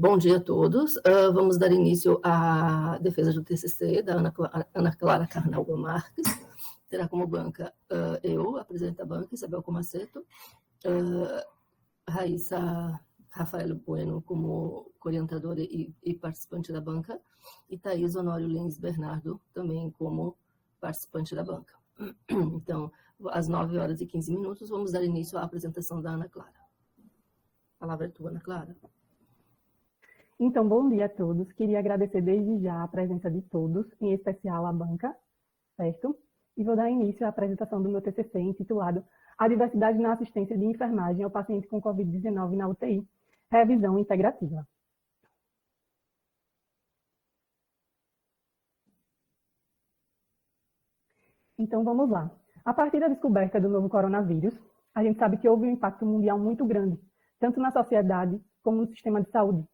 Bom dia a todos. Vamos dar início à defesa do TCC da Ana Clara Carnal Marques. Terá como banca eu, a presidente da banca, Isabel Comaceto, Raíssa Rafael Bueno como orientadora e participante da banca, e Thaís Honório Lins Bernardo também como participante da banca. Então, às 9h15, vamos dar início à apresentação da Ana Clara. A palavra é tua, Ana Clara. Então, bom dia a todos. Queria agradecer desde já a presença de todos, em especial a banca, certo? E vou dar início à apresentação do meu TCC, intitulado A Diversidade na Assistência de Enfermagem ao Paciente com Covid-19 na UTI, Revisão Integrativa. Então, vamos lá. A partir da descoberta do novo coronavírus, a gente sabe que houve um impacto mundial muito grande, tanto na sociedade como no sistema de saúde.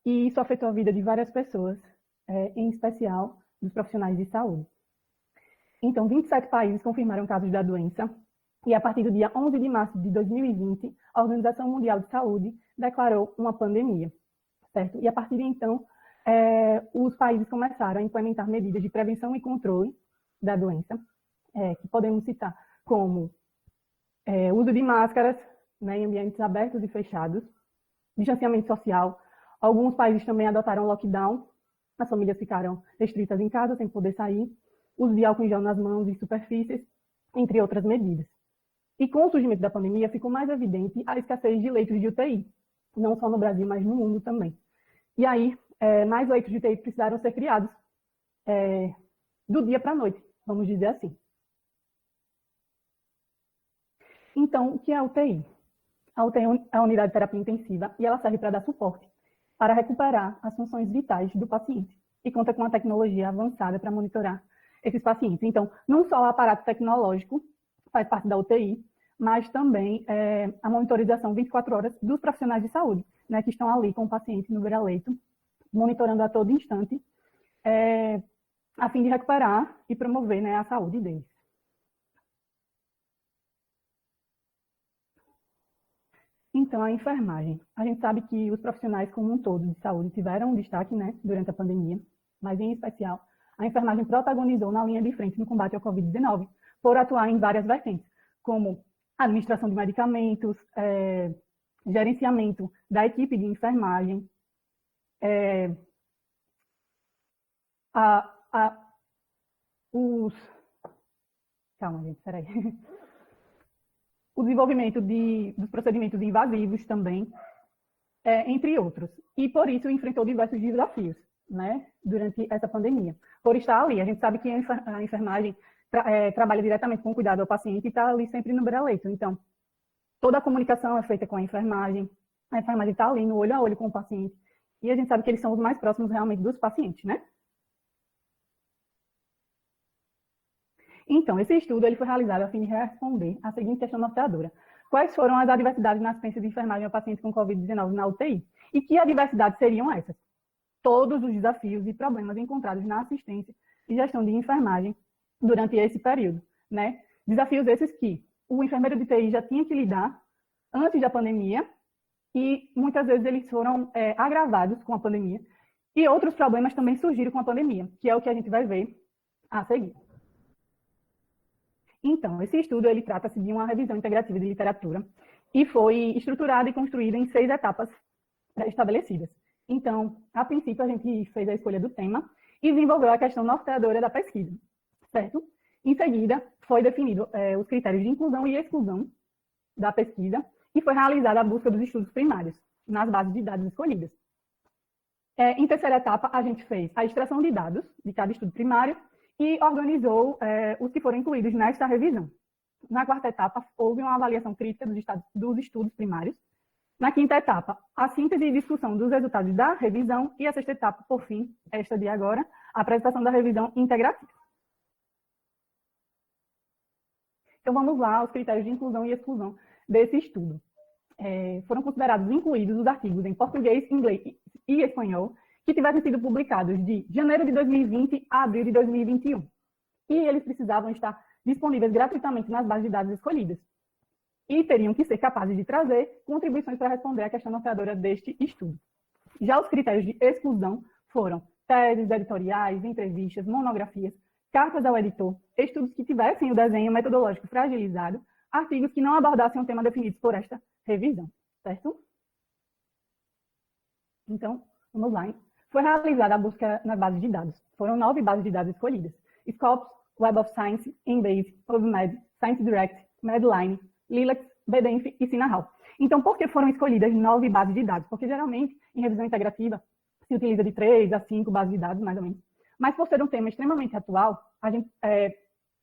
E isso afetou a vida de várias pessoas, em especial dos profissionais de saúde. Então, 27 países confirmaram casos da doença, e a partir do dia 11 de março de 2020, a Organização Mundial de Saúde declarou uma pandemia, certo? E a partir de então, os países começaram a implementar medidas de prevenção e controle da doença, que podemos citar como uso de máscaras, né, em ambientes abertos e fechados, distanciamento social. Alguns países também adotaram lockdown, as famílias ficaram restritas em casa, sem poder sair, uso de álcool em gel nas mãos e superfícies, entre outras medidas. E com o surgimento da pandemia, ficou mais evidente a escassez de leitos de UTI, não só no Brasil, mas no mundo também. E aí, mais leitos de UTI precisaram ser criados do dia para a noite, vamos dizer assim. Então, o que é a UTI? A UTI é a unidade de terapia intensiva e ela serve para dar suporte para recuperar as funções vitais do paciente e conta com uma tecnologia avançada para monitorar esses pacientes. Então, não só o aparato tecnológico faz parte da UTI, mas também a monitorização 24 horas dos profissionais de saúde, né, que estão ali com o paciente no beira-leito, monitorando a todo instante, a fim de recuperar e promover, né, a saúde deles. Então, a enfermagem. A gente sabe que os profissionais como um todo de saúde tiveram um destaque, né, durante a pandemia, mas em especial, a enfermagem protagonizou na linha de frente no combate ao Covid-19, por atuar em várias vertentes, como administração de medicamentos, gerenciamento da equipe de enfermagem, Calma, gente, peraí. O desenvolvimento dos procedimentos invasivos também, entre outros. E, por isso, enfrentou diversos desafios, né, durante essa pandemia. Por estar ali, a gente sabe que a enfermagem trabalha diretamente com o cuidado ao paciente e está ali sempre no beira-leito. Então, toda a comunicação é feita com a enfermagem está ali no olho a olho com o paciente, e a gente sabe que eles são os mais próximos realmente dos pacientes, né? Então, esse estudo ele foi realizado a fim de responder à seguinte questão norteadora. Quais foram as adversidades na assistência de enfermagem ao paciente com Covid-19 na UTI? E que adversidades seriam essas? Todos os desafios e problemas encontrados na assistência e gestão de enfermagem durante esse período, né? Desafios esses que o enfermeiro de TI já tinha que lidar antes da pandemia e muitas vezes eles foram agravados com a pandemia e outros problemas também surgiram com a pandemia, que é o que a gente vai ver a seguir. Então, esse estudo ele trata-se de uma revisão integrativa de literatura e foi estruturado e construído em 6 etapas estabelecidas. Então, a princípio, a gente fez a escolha do tema e desenvolveu a questão norteadora da pesquisa, certo? Em seguida, foi definido os critérios de inclusão e exclusão da pesquisa e foi realizada a busca dos estudos primários nas bases de dados escolhidas. Em terceira etapa, a gente fez a extração de dados de cada estudo primário e organizou os que foram incluídos nesta revisão. Na quarta etapa, houve uma avaliação crítica dos estudos primários. Na quinta etapa, a síntese e discussão dos resultados da revisão. E a sexta etapa, por fim, esta de agora, a apresentação da revisão integrativa. Então, vamos lá aos critérios de inclusão e exclusão desse estudo. Foram considerados incluídos os artigos em português, inglês e espanhol que tivessem sido publicados de janeiro de 2020 a abril de 2021. E eles precisavam estar disponíveis gratuitamente nas bases de dados escolhidas. E teriam que ser capazes de trazer contribuições para responder à questão norteadora deste estudo. Já os critérios de exclusão foram teses, editoriais, entrevistas, monografias, cartas ao editor, estudos que tivessem o desenho metodológico fragilizado, artigos que não abordassem um tema definido por esta revisão, certo? Então, vamos lá. Foi realizada a busca nas bases de dados. Foram 9 bases de dados escolhidas. Scopus, Web of Science, Embase, PubMed, ScienceDirect, Medline, Lilacs, BDenf e Sinahal. Então, por que foram escolhidas 9 bases de dados? Porque, geralmente, em revisão integrativa, se utiliza de 3 a 5 bases de dados, mais ou menos. Mas, por ser um tema extremamente atual, a gente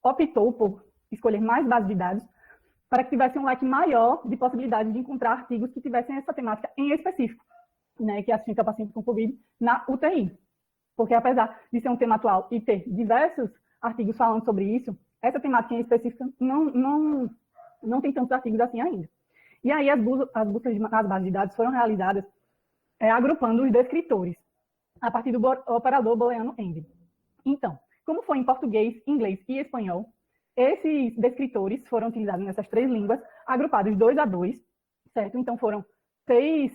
optou por escolher mais bases de dados para que tivesse um leque maior de possibilidades de encontrar artigos que tivessem essa temática em específico, né, que é assistência a pacientes com Covid na UTI. Porque, apesar de ser um tema atual e ter diversos artigos falando sobre isso, essa temática em específico não tem tantos artigos assim ainda. E aí, as buscas nas bases de dados foram realizadas agrupando os descritores, a partir do operador booleano AND. Então, como foi em português, inglês e espanhol, esses descritores foram utilizados nessas 3 línguas, agrupados 2 a 2, certo? Então, foram 6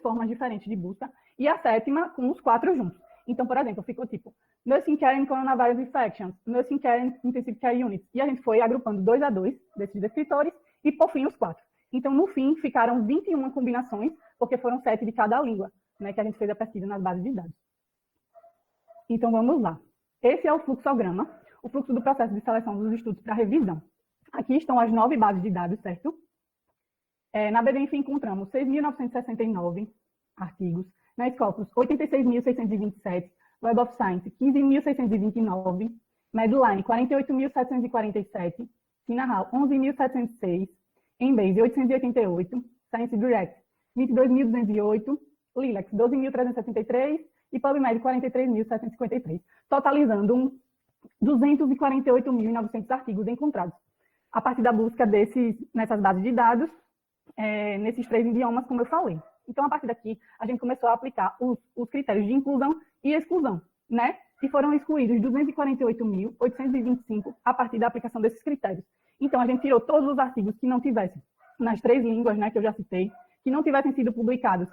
formas diferentes de busca, e a 7ª com os 4 juntos. Então, por exemplo, ficou tipo Nursing Care in Coronavirus Infections, Nursing Care in Intensive Care Units, e a gente foi agrupando 2 a 2 desses descritores, e por fim os 4. Então, no fim, ficaram 21 combinações, porque foram 7 de cada língua, né, que a gente fez a pesquisa nas bases de dados. Então, vamos lá. Esse é o fluxograma, o fluxo do processo de seleção dos estudos para revisão. Aqui estão as 9 bases de dados, certo? Na BDenf encontramos 6.969 artigos, na Scopus 86.627, Web of Science 15.629, Medline 48.747, Sinahal 11.706, Embase 888, ScienceDirect 22.208, Lilacs 12.373 e PubMed 43.753, totalizando 248.900 artigos encontrados. A partir da busca nessas bases de dados, nesses 3 idiomas, como eu falei. Então, a partir daqui, a gente começou a aplicar os critérios de inclusão e exclusão, né? E foram excluídos 248.825 a partir da aplicação desses critérios. Então, a gente tirou todos os artigos que não tivessem, nas 3 línguas, né, que eu já citei, que não tivessem sido publicados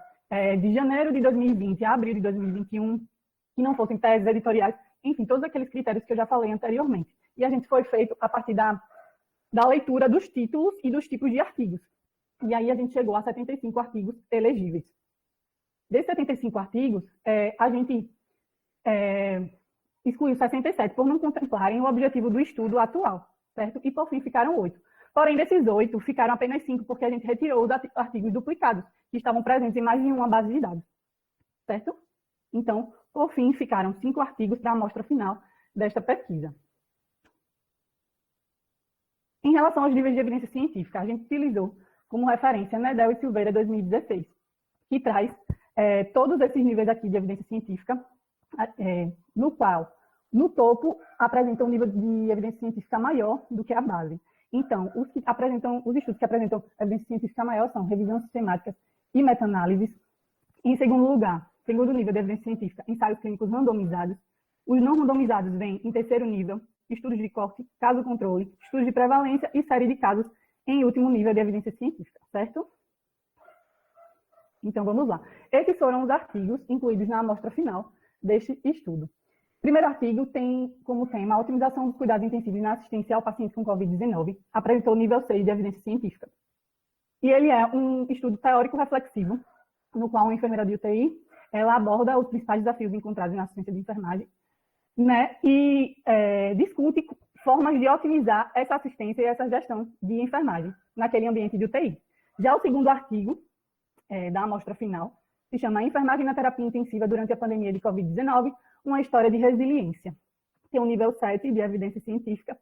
de janeiro de 2020 a abril de 2021, que não fossem teses editoriais, enfim, todos aqueles critérios que eu já falei anteriormente. E a gente foi feito a partir da leitura dos títulos e dos tipos de artigos. E aí a gente chegou a 75 artigos elegíveis. Desses 75 artigos, a gente excluiu 67 por não contemplarem o objetivo do estudo atual, certo? E por fim ficaram 8. Porém, desses 8, ficaram apenas 5 porque a gente retirou os artigos duplicados, que estavam presentes em mais de uma base de dados, certo? Então, por fim, ficaram 5 artigos para a amostra final desta pesquisa. Em relação aos níveis de evidência científica, a gente utilizou como referência Nedel e Silveira 2016, que traz todos esses níveis aqui de evidência científica, no qual, no topo, apresentam um nível de evidência científica maior do que a base. Então, os estudos que apresentam evidência científica maior são revisões sistemáticas e meta-análises. Em segundo lugar, segundo nível de evidência científica, ensaios clínicos randomizados. Os não randomizados vêm em terceiro nível, estudos de corte, caso-controle, estudos de prevalência e série de casos em último nível de evidência científica, certo? Então, vamos lá. Esses foram os artigos incluídos na amostra final deste estudo. O primeiro artigo tem como tema a otimização dos cuidados intensivos na assistência ao paciente com Covid-19. Apresentou o nível 6 de evidência científica. E ele é um estudo teórico-reflexivo, no qual uma enfermeira de UTI ela aborda os principais desafios encontrados na assistência de enfermagem, né? E discute formas de otimizar essa assistência e essa gestão de enfermagem naquele ambiente de UTI. Já o segundo artigo da amostra final se chama Enfermagem na Terapia Intensiva durante a Pandemia de Covid-19, uma história de resiliência. Tem um nível 7 de evidência científica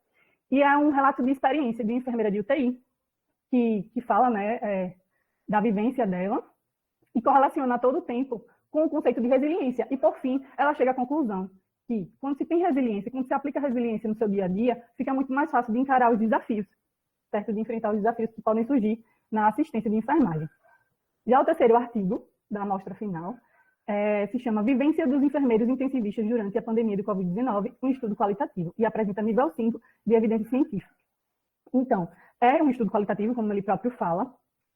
e é um relato de experiência de enfermeira de UTI que fala, né, da vivência dela e correlaciona a todo tempo com o conceito de resiliência. E, por fim, ela chega à conclusão que, quando se tem resiliência, quando se aplica resiliência no seu dia a dia, fica muito mais fácil de encarar os desafios, certo? De enfrentar os desafios que podem surgir na assistência de enfermagem. Já o terceiro artigo da amostra final se chama Vivência dos enfermeiros intensivistas durante a pandemia do Covid-19, um estudo qualitativo, e apresenta nível 5 de evidência científica. Então, é um estudo qualitativo, como ele próprio fala,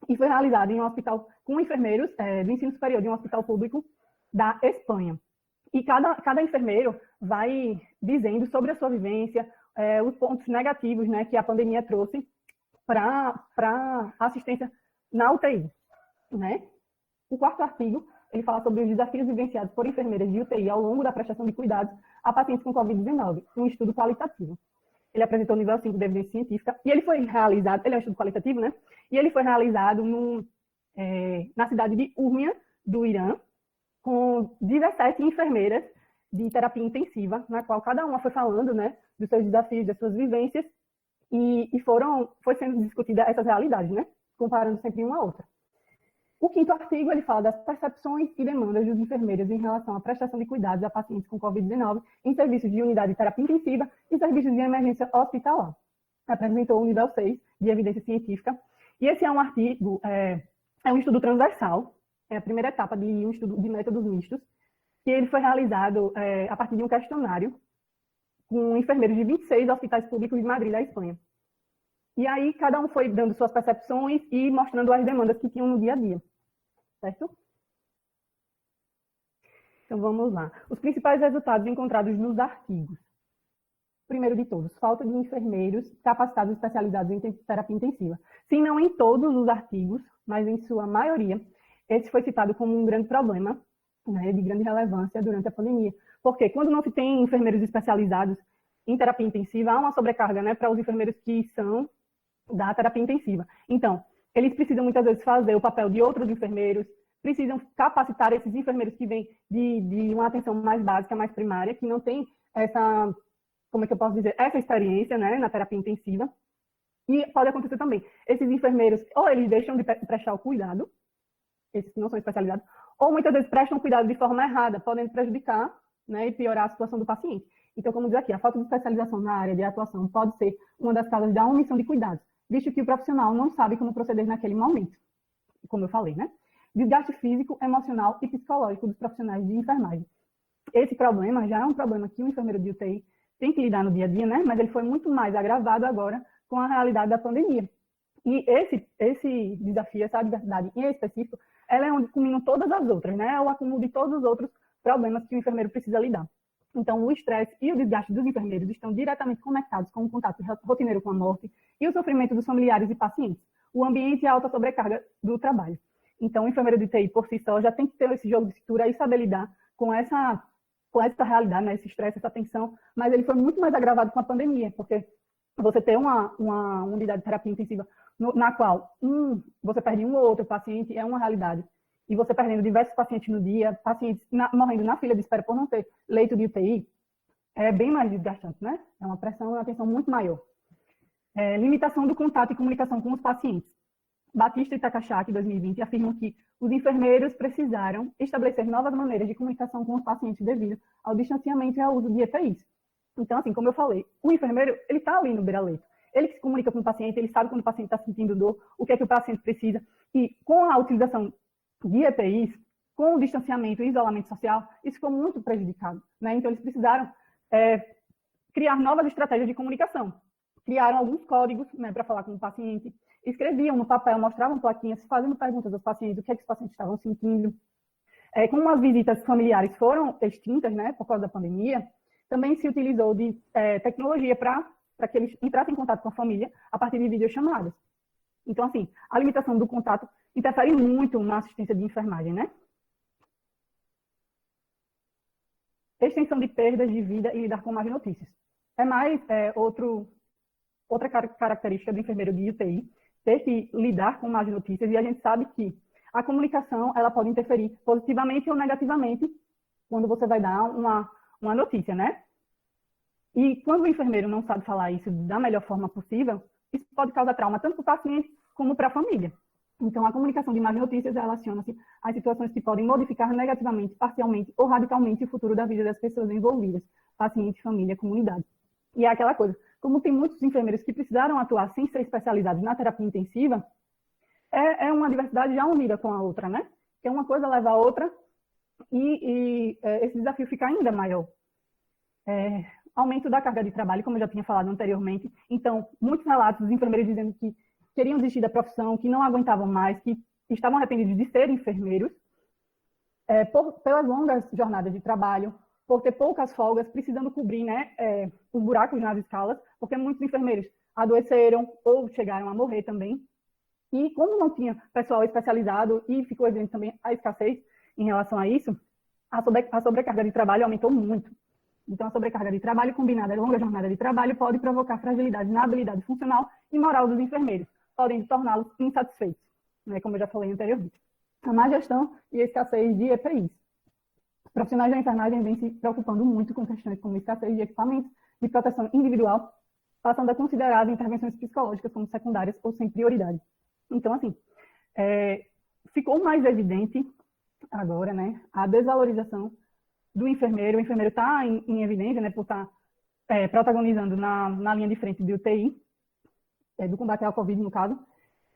e foi realizado em um hospital com enfermeiros do ensino superior de um hospital público da Espanha. E cada enfermeiro vai dizendo sobre a sua vivência, os pontos negativos, né, que a pandemia trouxe para a assistência na UTI, né? O quarto artigo, ele fala sobre os desafios vivenciados por enfermeiras de UTI ao longo da prestação de cuidados a pacientes com Covid-19, um estudo qualitativo. Ele apresentou o nível 5 de evidência científica, e ele foi realizado, ele é um estudo qualitativo, né? E ele foi realizado na cidade de Urmia, do Irã, com 17 enfermeiras de terapia intensiva, na qual cada uma foi falando, né, dos seus desafios, das suas vivências, e foi sendo discutida essas realidades, né, comparando sempre uma a outra. O quinto artigo, ele fala das percepções e demandas dos enfermeiros em relação à prestação de cuidados a pacientes com Covid-19 em serviços de unidade de terapia intensiva e serviços de emergência hospitalar. Apresentou o nível 6 de evidência científica. E esse é um artigo, é um estudo transversal, é a primeira etapa de um estudo de métodos mistos, que ele foi realizado a partir de um questionário com enfermeiros de 26 hospitais públicos de Madrid, da Espanha. E aí, cada um foi dando suas percepções e mostrando as demandas que tinham no dia a dia. Certo? Então, vamos lá. Os principais resultados encontrados nos artigos. Primeiro de todos, falta de enfermeiros capacitados e especializados em terapia intensiva. Se não em todos os artigos, mas em sua maioria, esse foi citado como um grande problema, né, de grande relevância durante a pandemia. Porque quando não se tem enfermeiros especializados em terapia intensiva, há uma sobrecarga, né, para os enfermeiros que são da terapia intensiva. Então, eles precisam muitas vezes fazer o papel de outros enfermeiros, precisam capacitar esses enfermeiros que vêm de uma atenção mais básica, mais primária, que não tem essa, como é que eu posso dizer, essa experiência, né, na terapia intensiva. E pode acontecer também, esses enfermeiros, ou eles deixam de prestar o cuidado, esses que não são especializados, ou muitas vezes prestam cuidado de forma errada, podendo prejudicar, né, e piorar a situação do paciente. Então, como diz aqui, a falta de especialização na área de atuação pode ser uma das causas da omissão de cuidados, visto que o profissional não sabe como proceder naquele momento, como eu falei, né? Desgaste físico, emocional e psicológico dos profissionais de enfermagem. Esse problema já é um problema que o enfermeiro de UTI tem que lidar no dia a dia, né? Mas ele foi muito mais agravado agora com a realidade da pandemia. E esse desafio, essa adversidade em específico, ela é onde culminam todas as outras, né? É o acúmulo de todos os outros problemas que o enfermeiro precisa lidar. Então, o estresse e o desgaste dos enfermeiros estão diretamente conectados com o contato rotineiro com a morte e o sofrimento dos familiares e pacientes, o ambiente e a alta sobrecarga do trabalho. Então, o enfermeiro de TI, por si só, já tem que ter esse jogo de cintura e saber lidar com essa realidade, né? Esse estresse, essa tensão, mas ele foi muito mais agravado com a pandemia, porque você ter uma unidade de terapia intensiva na qual você perde um ou outro paciente é uma realidade. E você perdendo diversos pacientes no dia, pacientes morrendo na fila de espera por não ter leito de UTI, é bem mais desgastante, né? É uma pressão e uma tensão muito maior. Limitação do contato e comunicação com os pacientes. Batista e Takashaki, 2020, afirmam que os enfermeiros precisaram estabelecer novas maneiras de comunicação com os pacientes devido ao distanciamento e ao uso de EPIs. Então, assim, como eu falei, o enfermeiro, ele está ali no beira-leito. Ele que se comunica com o paciente, ele sabe quando o paciente está sentindo dor, o que é que o paciente precisa. E com a utilização de EPIs, com o distanciamento e isolamento social, isso ficou muito prejudicado, né? Então, eles precisaram criar novas estratégias de comunicação. Criaram alguns códigos, né, para falar com o paciente, escreviam no papel, mostravam plaquinhas, fazendo perguntas aos pacientes, o que é que os pacientes estavam sentindo. Como as visitas familiares foram extintas, né, por causa da pandemia, também se utilizou de tecnologia para que eles entrassem em contato com a família a partir de videochamadas. Então, assim, a limitação do contato interfere muito na assistência de enfermagem, né? Extensão de perdas de vida e lidar com más notícias. É mais outra característica do enfermeiro de UTI, ter que lidar com más notícias, e a gente sabe que a comunicação ela pode interferir positivamente ou negativamente quando você vai dar uma notícia, né? E quando o enfermeiro não sabe falar isso da melhor forma possível, isso pode causar trauma tanto para o paciente como para a família. Então, a comunicação de más notícias relaciona-se às situações que podem modificar negativamente, parcialmente ou radicalmente o futuro da vida das pessoas envolvidas, paciente, família, comunidade. E é aquela coisa, como tem muitos enfermeiros que precisaram atuar sem ser especializados na terapia intensiva, é uma diversidade já unida com a outra, né? Que uma coisa leva a outra e esse desafio fica ainda maior. Aumento da carga de trabalho, como eu já tinha falado anteriormente. Então, muitos relatos dos enfermeiros dizendo que queriam desistir da profissão, que não aguentavam mais, que estavam arrependidos de serem enfermeiros, pelas longas jornadas de trabalho, por ter poucas folgas, precisando cobrir, né, os buracos nas escalas, porque muitos enfermeiros adoeceram ou chegaram a morrer também. E como não tinha pessoal especializado e ficou evidente também a escassez em relação a isso, a sobrecarga de trabalho aumentou muito. Então, a sobrecarga de trabalho combinada à longa jornada de trabalho pode provocar fragilidade na habilidade funcional e moral dos enfermeiros, podem torná-los insatisfeitos, né, como eu já falei anteriormente. A má gestão e a escassez de EPIs. Os profissionais da enfermagem vêm se preocupando muito com questões como escassez de equipamentos de proteção individual, passando a considerar intervenções psicológicas como secundárias ou sem prioridade. Então, assim, ficou mais evidente agora, né, a desvalorização do enfermeiro. O enfermeiro está em evidência, né, por estar protagonizando na linha de frente de UTI, do combate ao Covid, no caso.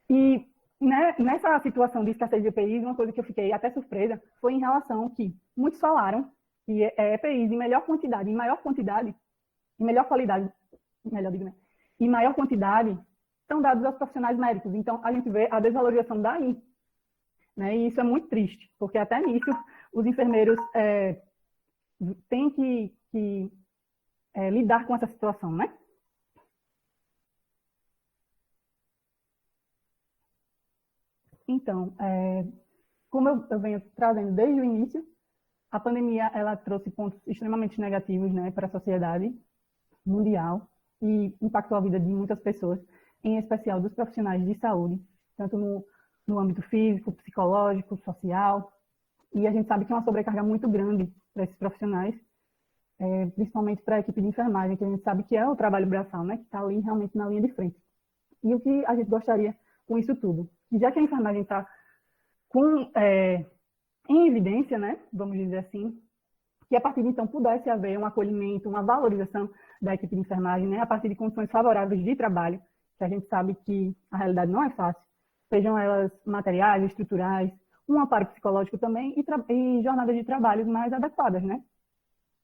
E né, nessa situação de escassez de EPIs, uma coisa que eu fiquei até surpresa foi em relação que muitos falaram que EPIs em melhor quantidade, em maior quantidade, em melhor qualidade, melhor digo, né, em maior quantidade, são dados aos profissionais médicos. Então, a gente vê a desvalorização daí, né, e isso é muito triste, porque até nisso os enfermeiros têm que lidar com essa situação, né? Então, como eu venho trazendo desde o início, a pandemia ela trouxe pontos extremamente negativos, né, para a sociedade mundial e impactou a vida de muitas pessoas, em especial dos profissionais de saúde, tanto no âmbito físico, psicológico, social. E a gente sabe que é uma sobrecarga muito grande para esses profissionais, principalmente para a equipe de enfermagem, que a gente sabe que é o trabalho braçal, né, que está ali realmente na linha de frente. E o que a gente gostaria com isso tudo? Já que a enfermagem está em evidência, né, vamos dizer assim, que a partir de então pudesse haver um acolhimento, uma valorização da equipe de enfermagem, né, a partir de condições favoráveis de trabalho, que a gente sabe que a realidade não é fácil, sejam elas materiais, estruturais, um amparo psicológico também e jornadas de trabalho mais adequadas, né?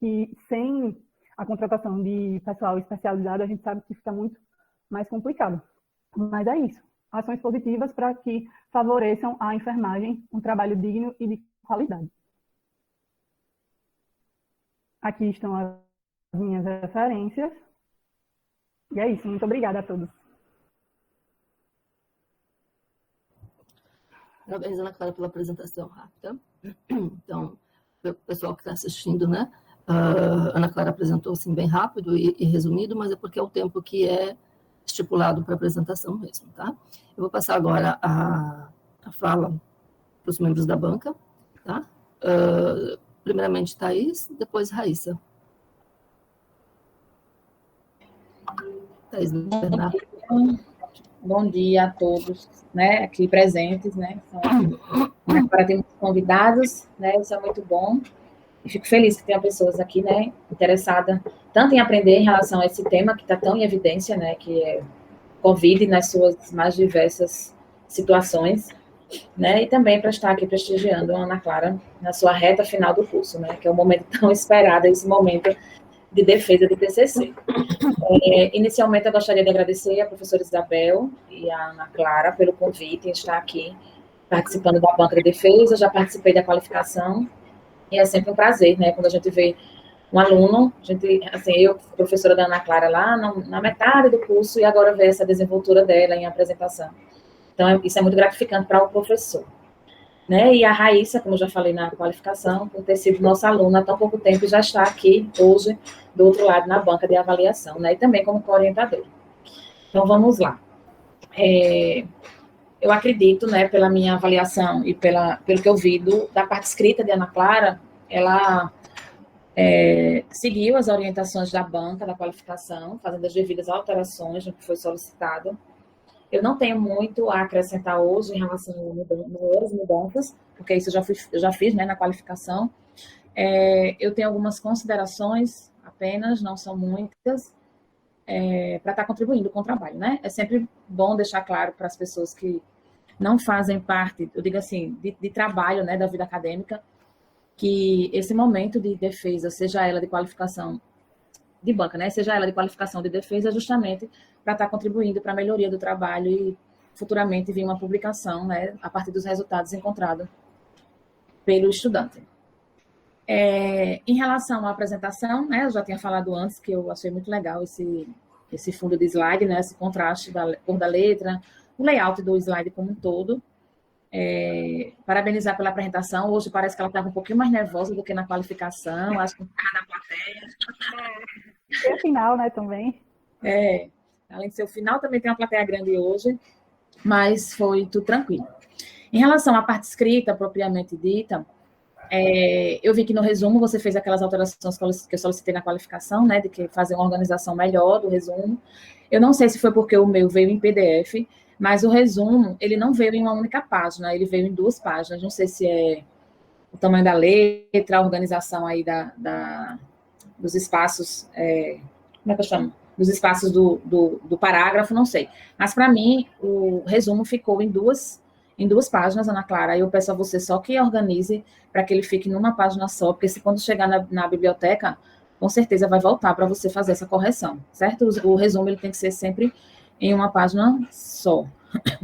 E sem a contratação de pessoal especializado, a gente sabe que fica muito mais complicado. Mas é isso. Ações positivas para que favoreçam a enfermagem um trabalho digno e de qualidade. Aqui estão as minhas referências. E é isso. Muito obrigada a todos. Parabéns, Ana Clara, pela apresentação rápida. Então, o pessoal que está assistindo, né? Ana Clara apresentou assim, bem rápido e resumido, mas é porque é o tempo que é estipulado para a apresentação mesmo, tá? Eu vou passar agora a fala para os membros da banca, tá? Primeiramente, Thaís, depois Raíssa. Thaís, bom dia a todos, né, aqui presentes, né? Agora temos convidados, né? Isso é muito bom. E fico feliz que tenha pessoas aqui, né, interessadas tanto em aprender em relação a esse tema que está tão em evidência, né, que é Covid nas suas mais diversas situações, né, e também para estar aqui prestigiando a Ana Clara na sua reta final do curso, né, que é o momento tão esperado, esse momento de defesa do TCC. Inicialmente, eu gostaria de agradecer a professora Isabel e a Ana Clara pelo convite em estar aqui participando da banca de defesa. Eu já participei da qualificação e é sempre um prazer, né, quando a gente vê um aluno, eu, professora da Ana Clara, lá na metade do curso, e agora ver essa desenvoltura dela em apresentação. Então, isso é muito gratificante para o professor. Né? E a Raíssa, como eu já falei na qualificação, por ter sido nossa aluna há tão pouco tempo, já está aqui hoje, do outro lado, na banca de avaliação, né? E também como co-orientadora. Então, vamos lá. Eu acredito, né, pela minha avaliação e pelo que eu vi da parte escrita de Ana Clara, ela seguiu as orientações da banca, da qualificação, fazendo as devidas alterações no que foi solicitado. Eu não tenho muito a acrescentar hoje em relação às mudanças, porque isso eu já fiz, né, na qualificação. Eu tenho algumas considerações apenas, não são muitas, para estar contribuindo com o trabalho, né? É sempre bom deixar claro para as pessoas que não fazem parte, eu digo assim, de trabalho, né, da vida acadêmica, que esse momento de defesa, seja ela de qualificação de banca, né, seja ela de qualificação de defesa, justamente para estar contribuindo para a melhoria do trabalho e futuramente vir uma publicação, né, a partir dos resultados encontrados pelo estudante. Em relação à apresentação, né, eu já tinha falado antes que eu achei muito legal esse fundo de slide, né, esse contraste da cor da letra, o layout do slide como um todo. Parabenizar pela apresentação. Hoje parece que ela estava um pouquinho mais nervosa do que na qualificação, acho que na plateia. E a final, né, também. Além de ser o final, também tem uma plateia grande hoje, mas foi tudo tranquilo. Em relação à parte escrita, propriamente dita, eu vi que no resumo você fez aquelas alterações que eu solicitei na qualificação, né, de que fazer uma organização melhor do resumo. Eu não sei se foi porque o meu veio em PDF, mas o resumo, ele não veio em uma única página, ele veio em 2 páginas. Não sei se é o tamanho da letra, a organização aí dos espaços, como é que eu chamo? Dos espaços do parágrafo, não sei. Mas, para mim, o resumo ficou em duas páginas, Ana Clara. Aí eu peço a você só que organize para que ele fique numa página só, porque se quando chegar na biblioteca, com certeza vai voltar para você fazer essa correção, certo? O resumo ele tem que ser sempre em uma página só.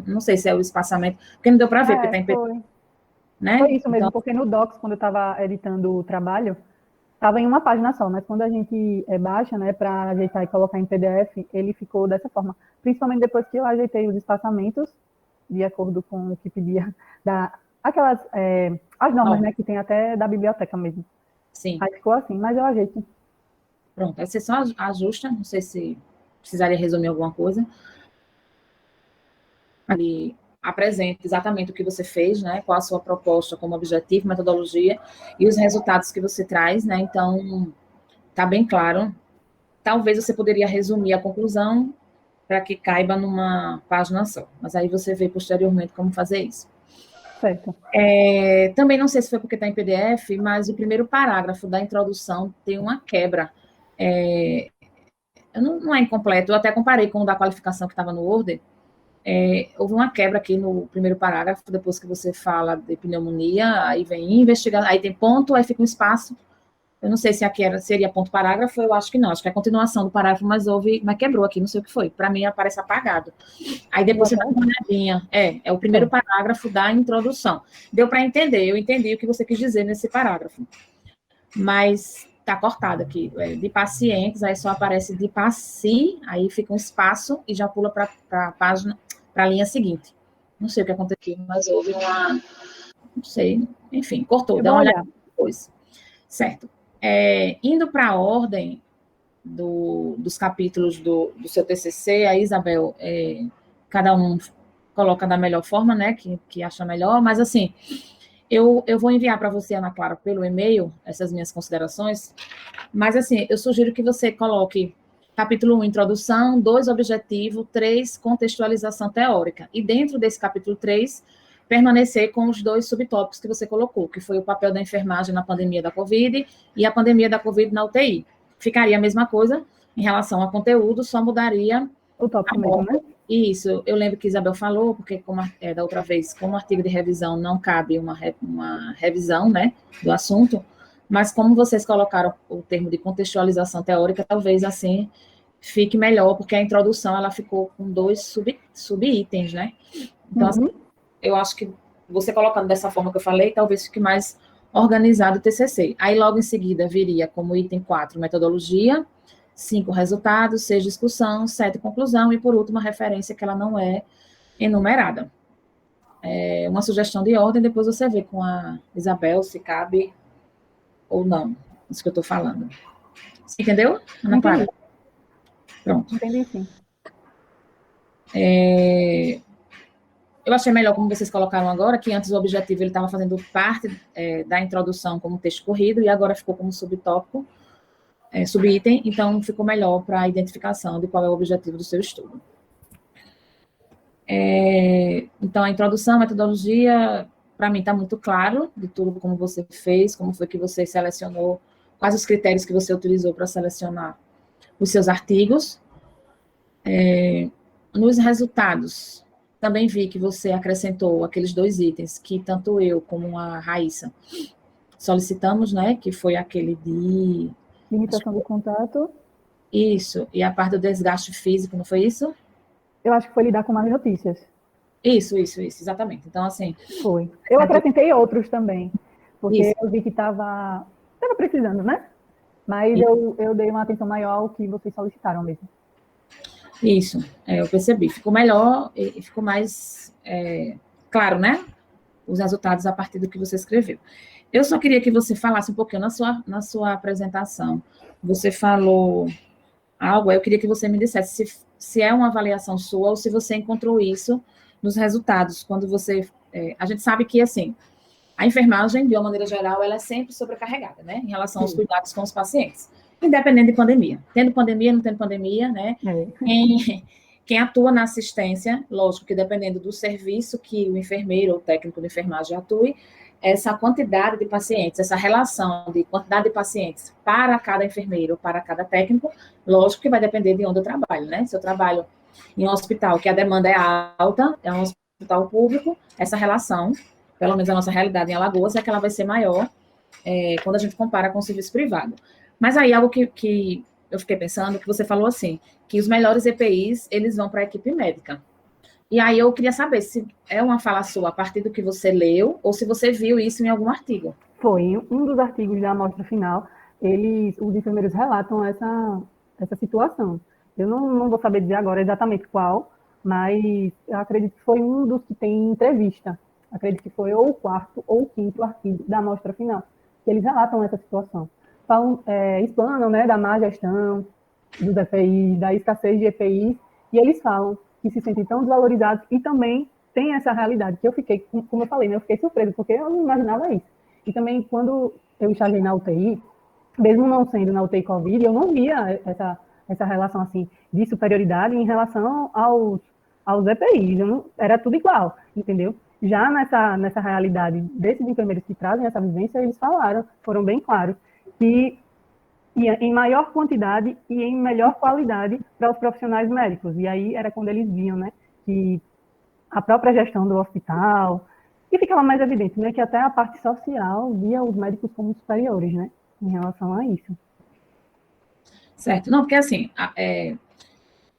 Não sei se é o espaçamento, porque não deu para ver, porque está em Foi. né? Foi isso mesmo, Então, porque no Docs, quando eu estava editando o trabalho, estava em uma página só, mas quando a gente baixa, né, para ajeitar e colocar em PDF, ele ficou dessa forma. Principalmente depois que eu ajeitei os espaçamentos, de acordo com o que pedia, as normas, né, que tem até da biblioteca mesmo. sim. Aí ficou assim, mas eu ajeito. Pronto, aí você só ajusta, não sei se precisaria resumir alguma coisa. Ali apresenta exatamente o que você fez, né? Qual a sua proposta como objetivo, metodologia e os resultados que você traz, né? Então, tá bem claro. Talvez você poderia resumir a conclusão para que caiba numa página só, mas aí você vê posteriormente como fazer isso. Certo. Também não sei se foi porque está em PDF, mas o primeiro parágrafo da introdução tem uma quebra. Não é incompleto, eu até comparei com o da qualificação que estava no Word. Houve uma quebra aqui no primeiro parágrafo, depois que você fala de pneumonia, aí vem investigar, aí tem ponto, aí fica um espaço. Eu não sei se aqui seria ponto parágrafo, eu acho que não, acho que é a continuação do parágrafo, mas quebrou aqui, não sei o que foi. Para mim aparece apagado. Aí depois você dá uma olhadinha. É o primeiro parágrafo da introdução. Deu para entender, eu entendi o que você quis dizer nesse parágrafo. Mas está cortado aqui. De pacientes, aí só aparece de paci, aí fica um espaço e já pula para a página, para a linha seguinte. Não sei o que aconteceu, mas houve uma. Não sei, enfim, cortou, dá uma olhada depois. Certo. Indo para a ordem dos capítulos do seu TCC, a Isabel, cada um coloca da melhor forma, né, que acha melhor, mas assim, eu vou enviar para você, Ana Clara, pelo e-mail, essas minhas considerações, mas assim, eu sugiro que você coloque capítulo 1, introdução, 2, objetivo, 3, contextualização teórica, e dentro desse capítulo 3, permanecer com os 2 subtópicos que você colocou, que foi o papel da enfermagem na pandemia da Covid e a pandemia da Covid na UTI. Ficaria a mesma coisa em relação ao conteúdo, só mudaria o tópico mesmo, né? Isso, eu lembro que Isabel falou, porque como da outra vez, como artigo de revisão não cabe uma revisão, né, do assunto, mas como vocês colocaram o termo de contextualização teórica, talvez assim fique melhor, porque a introdução ela ficou com 2 subitens, né? Então, assim, eu acho que você colocando dessa forma que eu falei, talvez fique mais organizado o TCC. Aí, logo em seguida, viria como item 4, metodologia, 5, resultados, 6, discussão, 7, conclusão, e, por último, a referência, que ela não é enumerada. Uma sugestão de ordem, depois você vê com a Isabel se cabe ou não, isso que eu estou falando. Você entendeu, Ana Clara? Pronto. Entendi, sim. Eu achei melhor, como vocês colocaram agora, que antes o objetivo ele estava fazendo parte da introdução como texto corrido, e agora ficou como subtópico, subitem, então ficou melhor para a identificação de qual é o objetivo do seu estudo. Então, a introdução, a metodologia, para mim está muito claro de tudo como você fez, como foi que você selecionou, quais os critérios que você utilizou para selecionar os seus artigos. Nos resultados, também vi que você acrescentou aqueles 2 itens que tanto eu como a Raíssa solicitamos, né, que foi aquele de... Limitação do contato. Isso, e a parte do desgaste físico, não foi isso? Eu acho que foi lidar com más notícias. Isso, exatamente. Então, assim, Foi. Eu acrescentei outros também, porque isso, eu vi que estava precisando, né? Mas isso. eu dei uma atenção maior ao que vocês solicitaram mesmo. Isso, eu percebi. Ficou melhor e ficou mais claro, né? Os resultados a partir do que você escreveu. Eu só queria que você falasse um pouquinho na sua apresentação. Você falou algo, eu queria que você me dissesse se é uma avaliação sua ou se você encontrou isso nos resultados, quando você... a gente sabe que, assim, a enfermagem, de uma maneira geral, ela é sempre sobrecarregada, né, em relação aos Sim. cuidados com os pacientes, independente de pandemia. Tendo pandemia, não tendo pandemia, né, É. quem atua na assistência, lógico que dependendo do serviço que o enfermeiro ou técnico de enfermagem atue, essa quantidade de pacientes, essa relação de quantidade de pacientes para cada enfermeiro, para cada técnico, lógico que vai depender de onde eu trabalho, né? Se eu trabalho em um hospital que a demanda é alta, é um hospital público, essa relação, pelo menos a nossa realidade em Alagoas, é que ela vai ser maior quando a gente compara com o serviço privado. Mas aí algo que eu fiquei pensando, que você falou assim, que os melhores EPIs, eles vão para a equipe médica. E aí eu queria saber se é uma fala sua a partir do que você leu ou se você viu isso em algum artigo. Foi um dos artigos da amostra final, os enfermeiros relatam essa situação. Eu não vou saber dizer agora exatamente qual, mas eu acredito que foi um dos que tem entrevista. Acredito que foi ou o quarto ou o quinto artigo da amostra final, que eles relatam essa situação. Falam, explanam, né, da má gestão dos EPIs, da escassez de EPIs, e eles falam que se sentem tão desvalorizados e também tem essa realidade, que eu fiquei, como eu falei, né, eu fiquei surpresa, porque eu não imaginava isso. E também, quando eu estagiei na UTI, mesmo não sendo na UTI Covid, eu não via essa relação assim de superioridade em relação aos EPIs. Era tudo igual, entendeu? Já nessa realidade desses enfermeiros que trazem essa vivência, eles foram bem claros, que ia em maior quantidade e em melhor qualidade para os profissionais médicos. E aí era quando eles viam, né, que a própria gestão do hospital, e ficava mais evidente, né, que até a parte social via os médicos como superiores, né, em relação a isso. Certo? Não, porque assim,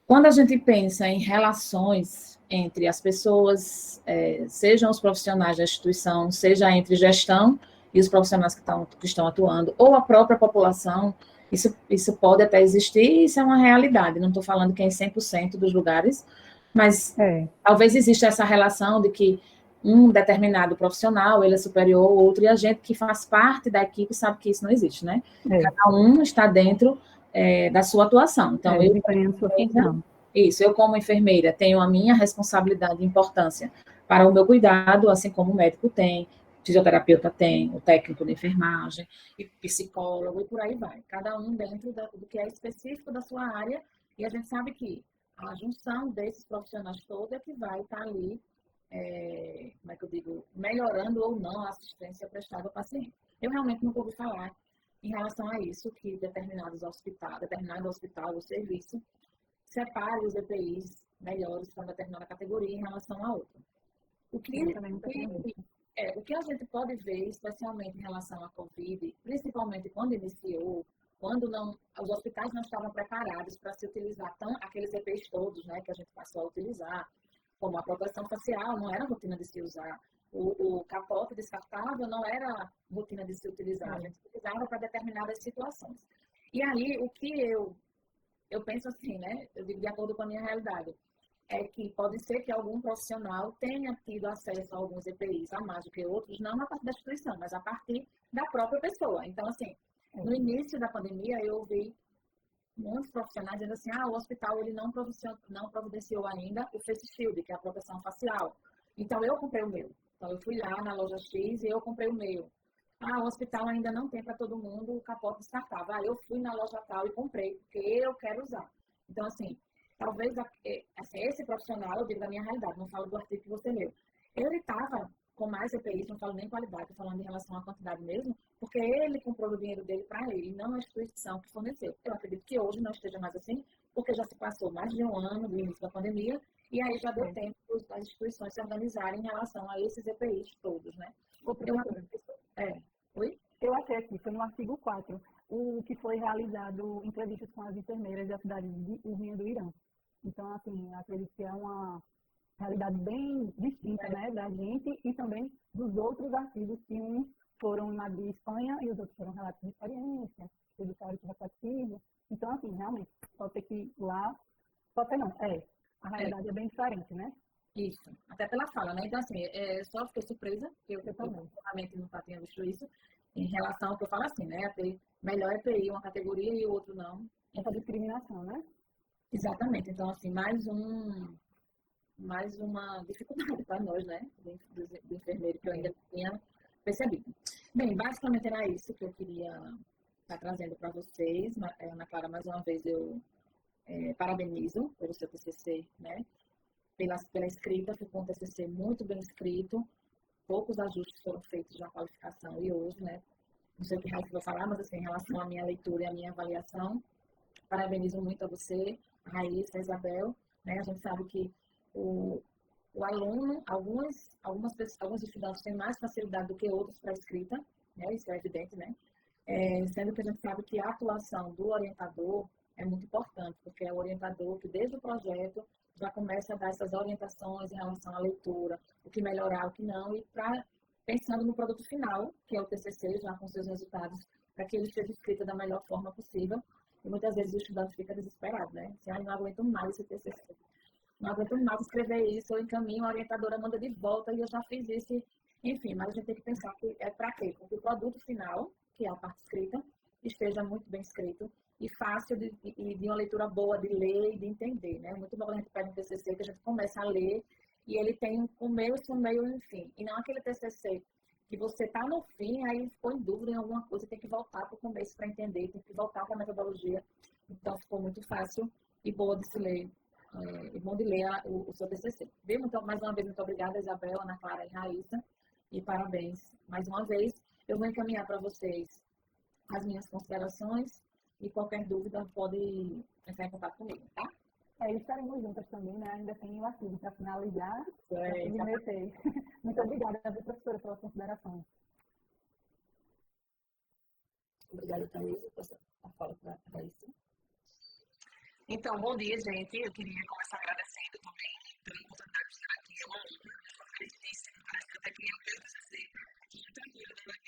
quando a gente pensa em relações entre as pessoas, sejam os profissionais da instituição, seja entre gestão e os profissionais que estão atuando, ou a própria população, isso pode até existir e isso é uma realidade. Não estou falando que é em 100% dos lugares, mas talvez exista essa relação de que um determinado profissional, ele é superior ao outro, e a gente que faz parte da equipe sabe que isso não existe, né? Cada um está dentro da sua atuação. Então, desempenhando sua função. Eu como enfermeira tenho a minha responsabilidade e importância para o meu cuidado, assim como o médico tem, o fisioterapeuta tem, o técnico de enfermagem, e psicólogo, e por aí vai. Cada um dentro do que é específico da sua área, e a gente sabe que a junção desses profissionais todos é que vai estar ali, como é que eu digo, melhorando ou não a assistência prestada ao paciente. Eu realmente nunca ouvi falar em relação a isso, que determinado hospital ou serviço separe os EPIs melhores para determinada categoria em relação a outra. O que a gente pode ver, especialmente em relação à Covid, principalmente quando iniciou, quando os hospitais não estavam preparados para se utilizar aqueles EPIs todos, né, que a gente passou a utilizar, como a proteção facial, não era rotina de se usar. O capote descartável não era rotina de se utilizar, a gente utilizava para determinadas situações. E aí, o que eu penso assim, né? Eu digo de acordo com a minha realidade, é que pode ser que algum profissional tenha tido acesso a alguns EPIs a mais do que outros, não a partir da instituição, mas a partir da própria pessoa. Então, assim, no início da pandemia, eu ouvi muitos profissionais dizendo assim, o hospital ele não providenciou ainda o face shield, que é a proteção facial. Então, eu comprei o meu. Então, eu fui lá na loja X e eu comprei o meu. O hospital ainda não tem para todo mundo o capote descartável. Eu fui na loja tal e comprei, porque eu quero usar. Então, assim, talvez assim, esse profissional, eu digo da minha realidade, não falo do artigo que você leu, ele estava com mais EPIs, não falo nem qualidade, estou falando em relação à quantidade mesmo, porque ele comprou o dinheiro dele para ele, não a instituição que forneceu. Eu acredito que hoje não esteja mais assim, porque já se passou mais de um ano do início da pandemia, e aí já deu tempo das instituições se organizarem em relação a esses EPIs todos, né? Eu achei aqui, foi no artigo 4, o que foi realizado entrevistas com as enfermeiras da cidade de Urminha do Irã. Então, assim, acredito que é realidade bem distinta, né, da gente e também dos outros artigos que uns foram na de Espanha e os outros foram relatos de experiência, estudo teórico reflexivo. Então, assim, realmente, pode ser que lá, pode ser não, a realidade é bem diferente, né? Isso, até pela fala, né? Então, assim, só fiquei surpresa, porque eu realmente nunca tinha visto isso, em relação ao que eu falo assim, né? Melhor EPI uma categoria e o outro não. Essa discriminação, né? Exatamente. Então, assim, mais uma dificuldade para nós, né? Do enfermeiro, que eu ainda tinha percebido. Bem, basicamente era isso que eu queria estar trazendo para vocês. Ana Clara, mais uma vez eu parabenizo pelo seu TCC, né? Pela escrita, ficou um TCC muito bem escrito, poucos ajustes foram feitos na qualificação e hoje, né? Não sei o que Raíssa vai falar, mas assim, em relação à minha leitura e à minha avaliação, parabenizo muito a você, a Raíssa, a Isabel, né? A gente sabe que o aluno, alguns estudantes têm mais facilidade do que outros para a escrita, né? Isso é evidente, né? Sendo que a gente sabe que a atuação do orientador é muito importante, porque é o orientador que, desde o projeto, já começa a dar essas orientações em relação à leitura, o que melhorar, o que não, e pensando no produto final, que é o TCC, já com seus resultados, para que ele seja escrito da melhor forma possível. E muitas vezes o estudante fica desesperado, né? Assim, não aguento mais esse TCC. Não aguento mais escrever isso, eu encaminho, a orientadora manda de volta e eu já fiz isso. Enfim, mas a gente tem que pensar que é para quê? Porque o produto final, que é a parte escrita, esteja muito bem escrito e fácil de uma leitura boa de ler e de entender, né? Muito bom quando a gente pega um TCC que a gente começa a ler e ele tem um começo, um meio e um fim. E não aquele TCC que você está no fim, aí ficou em dúvida em alguma coisa, tem que voltar para o começo para entender, tem que voltar para a metodologia. Então, ficou muito fácil e boa de se ler. É bom de ler o seu TCC. Viu? Então, mais uma vez, muito obrigada, Isabel, Ana Clara e Raíssa. E parabéns mais uma vez. Eu vou encaminhar para vocês as minhas considerações e qualquer dúvida pode entrar em contato comigo, tá? Estaremos juntas também, né? Ainda tem o artigo para finalizar. Muito obrigada, professora, pelas considerações. Obrigada, Thaís. Eu passo a fala para a Raíssa. Então, bom dia, gente. Eu queria começar agradecendo também pela oportunidade de estar aqui. É uma honra, eu estou felicíssima, parece que eu até queria ver o TCC muito tranquilo da aqui.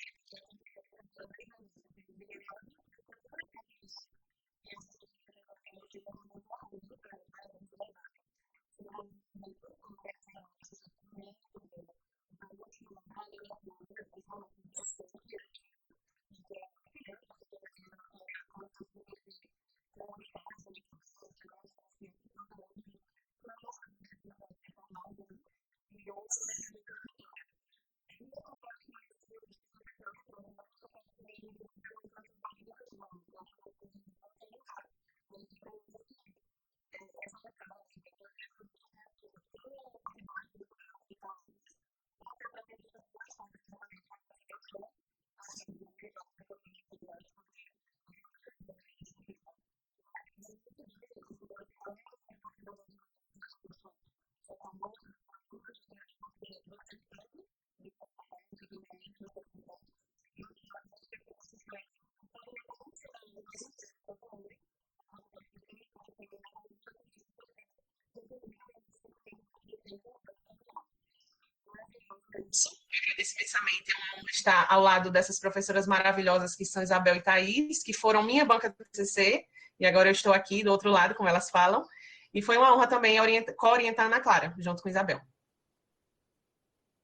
Imensamente, é uma honra estar ao lado dessas professoras maravilhosas que são Isabel e Thaís, que foram minha banca do TCC, e agora eu estou aqui do outro lado, como elas falam, e foi uma honra também co-orientar a Ana Clara, junto com Isabel.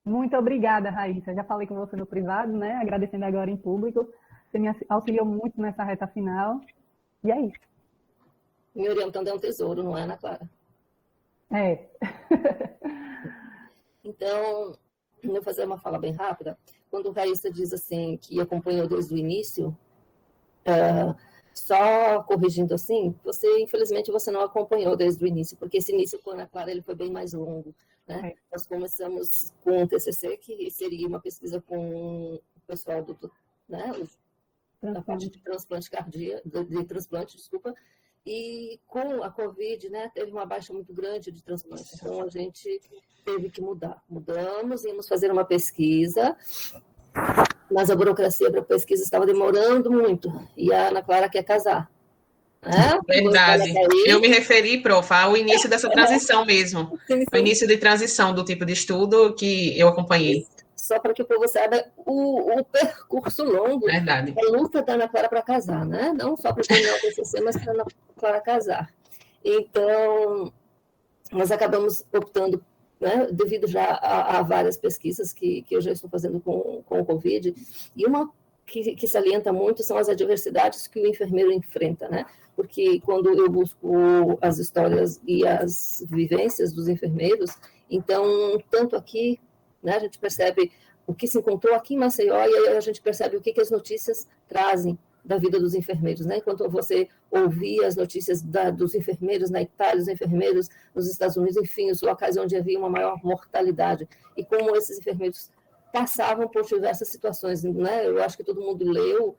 Muito obrigada, Raíssa. Já falei com você no privado, né? Agradecendo agora em público. Você me auxiliou muito nessa reta final. E é isso. Me orientando é um tesouro, não é, Ana Clara? Então, eu vou fazer uma fala bem rápida. Quando o Raíssa diz assim que acompanhou desde o início, só corrigindo assim, infelizmente você não acompanhou desde o início, porque esse início com a Ana Clara ele foi bem mais longo, né? Nós começamos com o TCC, que seria uma pesquisa com o pessoal né, da parte de transplante de transplante, desculpa, e com a Covid, né, teve uma baixa muito grande de transplante, então a gente teve que mudar. Mudamos, íamos fazer uma pesquisa, mas a burocracia para a pesquisa estava demorando muito, e a Ana Clara quer casar. Verdade. Eu me referi, prof, ao início dessa transição mesmo. O início de transição do tipo de estudo que eu acompanhei. Só para que o povo saiba o percurso longo, Verdade. a luta da Ana Clara para casar, né? Não só para terminar o TCC, mas para a Ana Clara casar. Então, nós acabamos optando, né, devido já a várias pesquisas que eu já estou fazendo com o Covid, e uma que salienta muito são as adversidades que o enfermeiro enfrenta, né? Porque quando eu busco as histórias e as vivências dos enfermeiros, então, tanto aqui, né, a gente percebe o que se encontrou aqui em Maceió, e aí a gente percebe o que as notícias trazem da vida dos enfermeiros, né? Enquanto você ouvia as notícias dos enfermeiros na Itália, os enfermeiros nos Estados Unidos, enfim, os locais onde havia uma maior mortalidade, e como esses enfermeiros passavam por diversas situações, né? Eu acho que todo mundo leu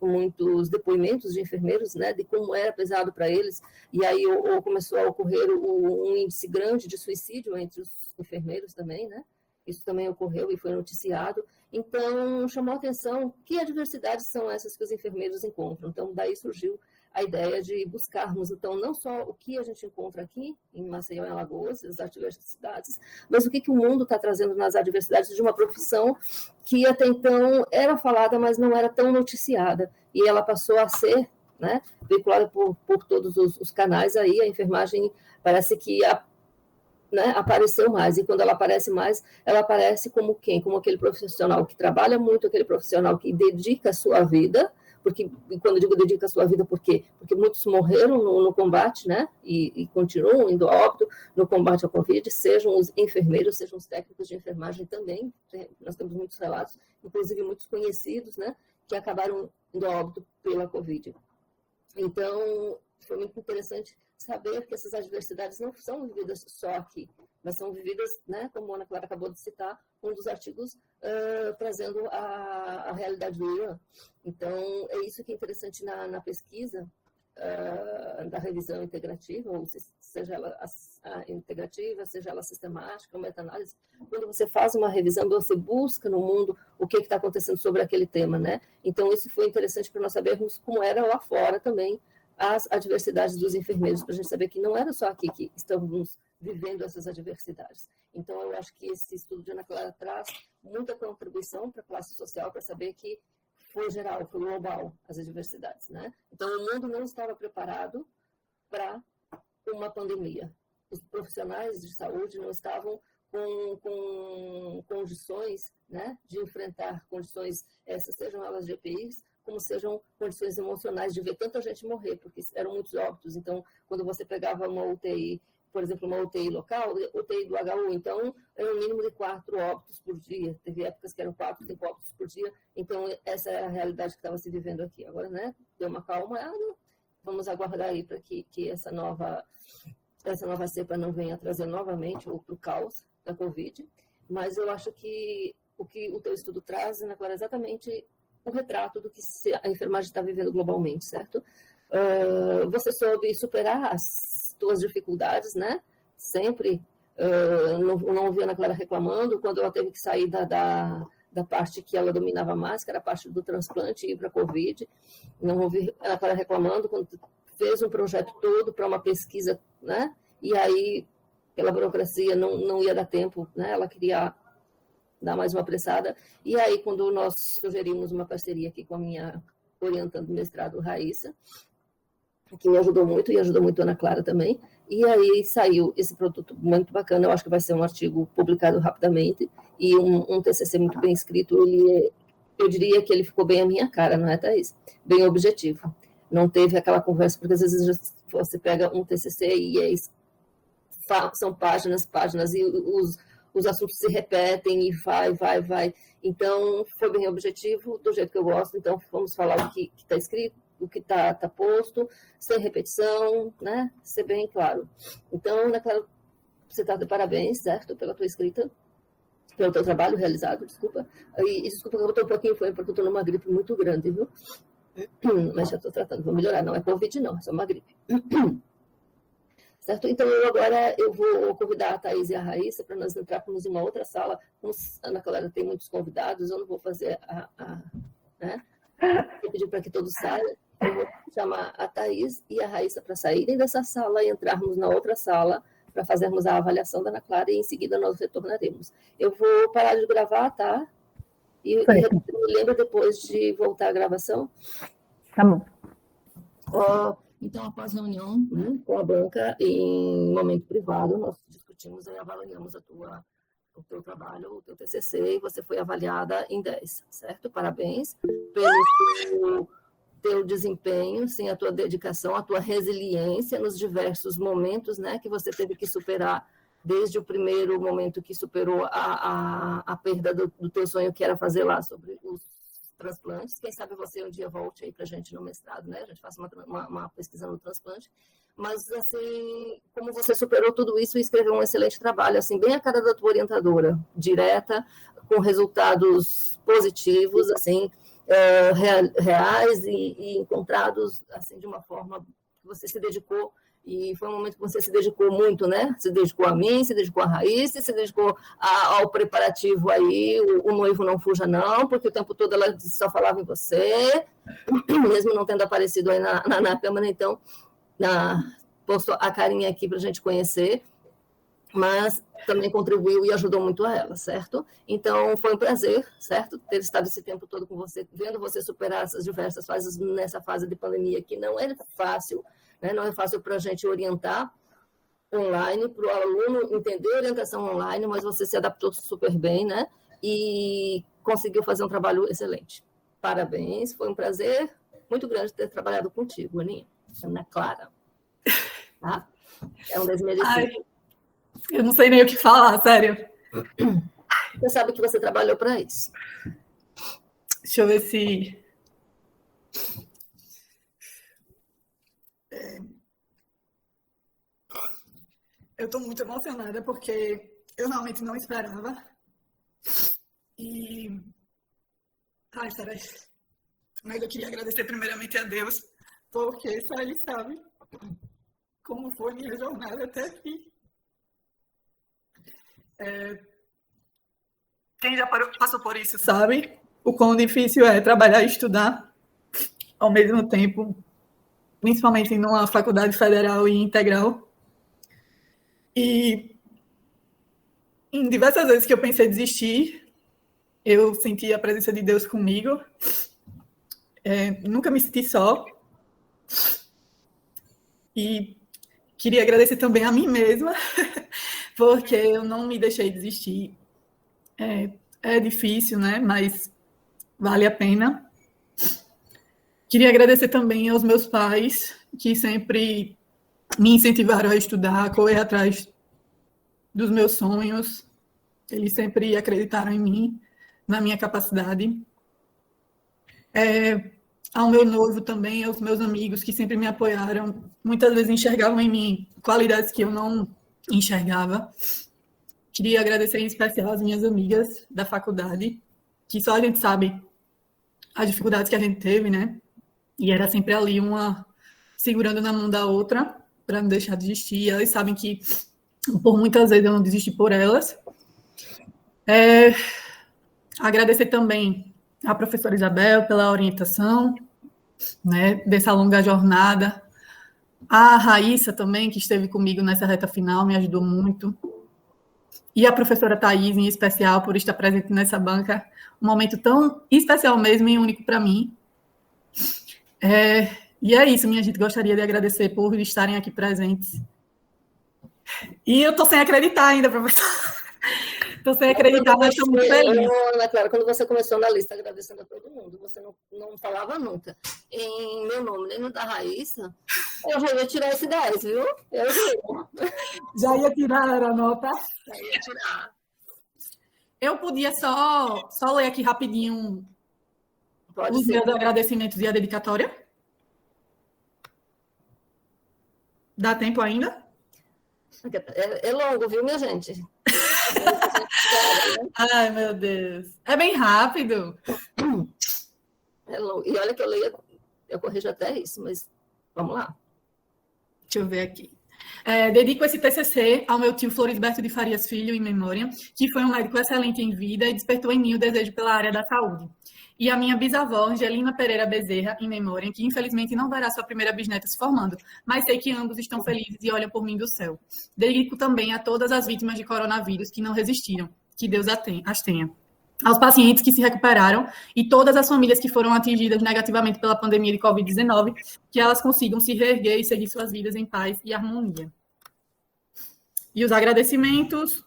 muitos depoimentos de enfermeiros, né, de como era pesado para eles, e aí começou a ocorrer um índice grande de suicídio entre os enfermeiros também, né? Isso também ocorreu e foi noticiado. Então, chamou a atenção que adversidades são essas que os enfermeiros encontram. Então, daí surgiu a ideia de buscarmos, então, não só o que a gente encontra aqui, em Maceió e Alagoas, as adversidades, mas o que o mundo está trazendo nas adversidades de uma profissão que até então era falada, mas não era tão noticiada. E ela passou a ser, né, veiculada por todos os canais aí. A enfermagem parece que né, apareceu mais, e quando ela aparece mais, ela aparece como quem? Como aquele profissional que trabalha muito, aquele profissional que dedica a sua vida, porque, quando eu digo dedica a sua vida, por quê? Porque muitos morreram no combate, né, e continuam indo a óbito no combate ao Covid, sejam os enfermeiros, sejam os técnicos de enfermagem também, nós temos muitos relatos, inclusive muitos conhecidos, né, que acabaram indo a óbito pela Covid. Então, foi muito interessante saber que essas adversidades não são vividas só aqui, mas são vividas, né, como a Ana Clara acabou de citar, um dos artigos trazendo a realidade do Irã. Então, é isso que é interessante na pesquisa da revisão integrativa, ou seja ela integrativa, seja ela sistemática ou meta-análise. Quando você faz uma revisão, você busca no mundo o que está acontecendo sobre aquele tema, né? Então, isso foi interessante para nós sabermos como era lá fora também as adversidades dos enfermeiros, para a gente saber que não era só aqui que estamos vivendo essas adversidades. Então, eu acho que esse estudo de Ana Clara traz muita contribuição para a classe social, para saber que foi geral, foi global, as adversidades, né? Então, o mundo não estava preparado para uma pandemia. Os profissionais de saúde não estavam com condições, né, de enfrentar condições, essas sejam elas de EPIs, como sejam condições emocionais de ver tanta gente morrer, porque eram muitos óbitos. Então, quando você pegava uma UTI, por exemplo, uma UTI local, UTI do HU, então, era um mínimo de 4 óbitos por dia. Teve épocas que eram 4, 5 óbitos por dia. Então, essa era a realidade que estava se vivendo aqui. Agora, né, deu uma calma, vamos aguardar aí para que essa nova cepa não venha trazer novamente outro caos da Covid. Mas eu acho que o teu estudo traz, Ana Clara, é exatamente o retrato do que a enfermagem está vivendo globalmente, certo? Você soube superar as tuas dificuldades, né? Sempre. Não ouvi a Ana Clara reclamando quando ela teve que sair da parte que ela dominava mais, que era a parte do transplante e ir para a Covid. Não ouvi a Ana Clara reclamando quando fez um projeto todo para uma pesquisa, né? E aí, pela burocracia, não ia dar tempo, né? Ela queria dar mais uma apressada. E aí, quando nós sugerimos uma parceria aqui com a minha orientando mestrado, Raíssa, que me ajudou muito, e ajudou muito a Ana Clara também, e aí saiu esse produto muito bacana. Eu acho que vai ser um artigo publicado rapidamente, e um TCC muito bem escrito. Eu diria que ele ficou bem à minha cara, não é, Thaís? Bem objetivo. Não teve aquela conversa, porque às vezes você pega um TCC e são páginas, e os assuntos se repetem e vai. Então, foi bem objetivo, do jeito que eu gosto. Então, vamos falar o que está escrito, o que está posto, sem repetição, né? Ser bem claro. Então, Ana Clara, você está de parabéns, certo? Pela tua escrita, pelo teu trabalho realizado, desculpa. E desculpa que eu estou um pouquinho, foi porque eu estou numa gripe muito grande, viu? Mas já estou tratando, vou melhorar. Não é Covid, não, é só uma gripe. Certo? Então, agora eu vou convidar a Thaís e a Raíssa para nós entrarmos em uma outra sala. Como a Ana Clara tem muitos convidados, eu não vou fazer né? Vou pedir para que todos saiam Eu vou chamar a Thaís e a Raíssa para saírem dessa sala e entrarmos na outra sala para fazermos a avaliação da Ana Clara e em seguida nós retornaremos. Eu vou parar de gravar, tá? E me lembra depois de voltar à gravação? Tá bom. Então, após a reunião, né, com a banca, em momento privado, nós discutimos e avaliamos o teu trabalho, o teu TCC, e você foi avaliada em 10, certo? Parabéns pelo teu desempenho, sim, a tua dedicação, a tua resiliência nos diversos momentos, né, que você teve que superar, desde o primeiro momento que superou a perda do teu sonho, que era fazer lá sobre os transplantes. Quem sabe você um dia volte aí para a gente no mestrado, né? A gente faça uma pesquisa no transplante. Mas, assim, como você superou tudo isso e escreveu um excelente trabalho, assim, bem a cara da tua orientadora, direta, com resultados positivos, assim, reais e encontrados, assim, de uma forma que você se dedicou. E foi um momento que você se dedicou muito, né? Se dedicou a mim, se dedicou a Raíssa, se dedicou ao preparativo aí, o noivo não fuja não, porque o tempo todo ela só falava em você, mesmo não tendo aparecido aí na câmera, então, postou a carinha aqui para a gente conhecer, mas também contribuiu e ajudou muito a ela, certo? Então, foi um prazer, certo? Ter estado esse tempo todo com você, vendo você superar essas diversas fases nessa fase de pandemia, que não é fácil, né? Não é fácil para a gente orientar online, para o aluno entender a orientação online, mas você se adaptou super bem, né? E conseguiu fazer um trabalho excelente. Parabéns, foi um prazer muito grande ter trabalhado contigo, Aninha. Ana Clara. Tá? É um desmerecido. Eu não sei nem o que falar, sério. Você sabe que você trabalhou para isso. Deixa eu ver se... Eu estou muito emocionada porque eu realmente não esperava. Ai, peraí. Mas eu queria agradecer primeiramente a Deus, porque só Ele sabe como foi minha jornada até aqui. Quem já passou por isso sabe o quão difícil é trabalhar e estudar ao mesmo tempo, principalmente numa faculdade federal e integral. E em diversas vezes que eu pensei em desistir, eu senti a presença de Deus comigo. Nunca me senti só. E queria agradecer também a mim mesma, porque eu não me deixei desistir. É difícil, né? Mas vale a pena. Queria agradecer também aos meus pais, que sempre me incentivaram a estudar, a correr atrás dos meus sonhos. Eles sempre acreditaram em mim, na minha capacidade. Ao meu noivo também, aos meus amigos que sempre me apoiaram. Muitas vezes enxergavam em mim qualidades que eu não enxergava. Queria agradecer em especial às minhas amigas da faculdade, que só a gente sabe as dificuldades que a gente teve, né? E era sempre ali uma segurando na mão da outra para não deixar de desistir. Elas sabem que por muitas vezes eu não desisti por elas. Agradecer também à professora Isabel pela orientação, né, dessa longa jornada. A Raíssa também, que esteve comigo nessa reta final, me ajudou muito. E a professora Thaís, em especial, por estar presente nessa banca. Um momento tão especial mesmo e único para mim. E é isso, minha gente. Gostaria de agradecer por estarem aqui presentes. E eu estou sem acreditar ainda, professor. Estou sem acreditar, mas estou muito feliz. Ana Clara, quando você começou na lista agradecendo a todo mundo, você não falava nunca em meu nome, nem no da Raíssa, eu já ia tirar esse 10, viu? Já ia tirar a nota? Já ia tirar. Eu podia só ler aqui rapidinho os meus agradecimentos e a dedicatória? Dá tempo ainda? É longo, viu, minha gente? Ai, meu Deus. É bem rápido. É longo. E olha que eu corrijo até isso, mas vamos lá. Deixa eu ver aqui. Dedico esse TCC ao meu tio Florisberto de Farias Filho, em memória, que foi um médico excelente em vida e despertou em mim o desejo pela área da saúde. e a minha bisavó, Angelina Pereira Bezerra, em memória, que infelizmente não verá sua primeira bisneta se formando, mas sei que ambos estão felizes e olham por mim do céu. Dedico também a todas as vítimas de coronavírus que não resistiram, que Deus as tenha. Aos pacientes que se recuperaram e todas as famílias que foram atingidas negativamente pela pandemia de Covid-19, que elas consigam se reerguer e seguir suas vidas em paz e harmonia. E os agradecimentos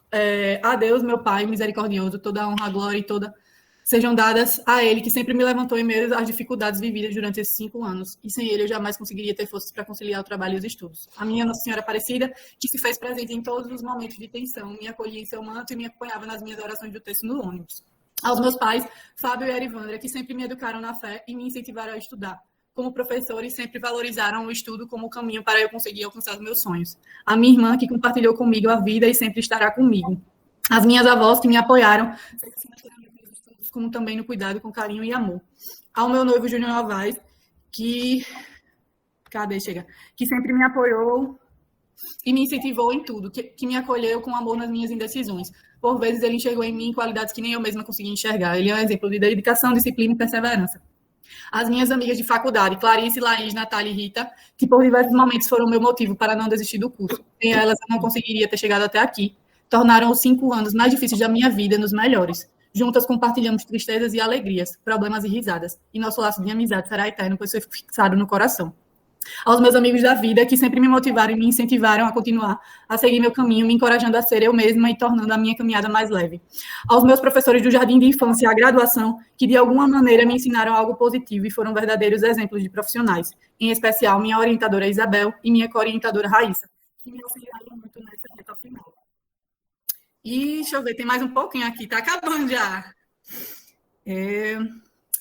a Deus, meu Pai misericordioso, toda a honra, a glória e toda sejam dadas a Ele, que sempre me levantou em meio às dificuldades vividas durante esses 5 anos. E sem Ele eu jamais conseguiria ter forças para conciliar o trabalho e os estudos. A minha Nossa Senhora Aparecida, que se fez presente em todos os momentos de tensão, me acolhia em seu manto e me acompanhava nas minhas orações do texto no ônibus. Aos meus pais, Fábio e Erivandra, que sempre me educaram na fé e me incentivaram a estudar. Como professores, sempre valorizaram o estudo como caminho para eu conseguir alcançar os meus sonhos. A minha irmã, que compartilhou comigo a vida e sempre estará comigo. As minhas avós, que me apoiaram, como também no cuidado, com carinho e amor. Ao meu noivo Júnior Novaes, que sempre me apoiou e me incentivou em tudo, que me acolheu com amor nas minhas indecisões. Por vezes ele enxergou em mim qualidades que nem eu mesma conseguia enxergar. Ele é um exemplo de dedicação, disciplina e perseverança. As minhas amigas de faculdade, Clarice, Laís, Natália e Rita, que por diversos momentos foram meu motivo para não desistir do curso. Sem elas eu não conseguiria ter chegado até aqui. Tornaram os 5 anos mais difíceis da minha vida nos melhores. Juntas compartilhamos tristezas e alegrias, problemas e risadas. E nosso laço de amizade será eterno, pois foi fixado no coração. Aos meus amigos da vida, que sempre me motivaram e me incentivaram a continuar a seguir meu caminho, me encorajando a ser eu mesma e tornando a minha caminhada mais leve. Aos meus professores do jardim de infância e a graduação, que de alguma maneira me ensinaram algo positivo e foram verdadeiros exemplos de profissionais. Em especial, minha orientadora Isabel e minha co-orientadora Raíssa, que me auxiliaram muito nessa reta final. E, deixa eu ver, tem mais um pouquinho aqui, tá acabando já.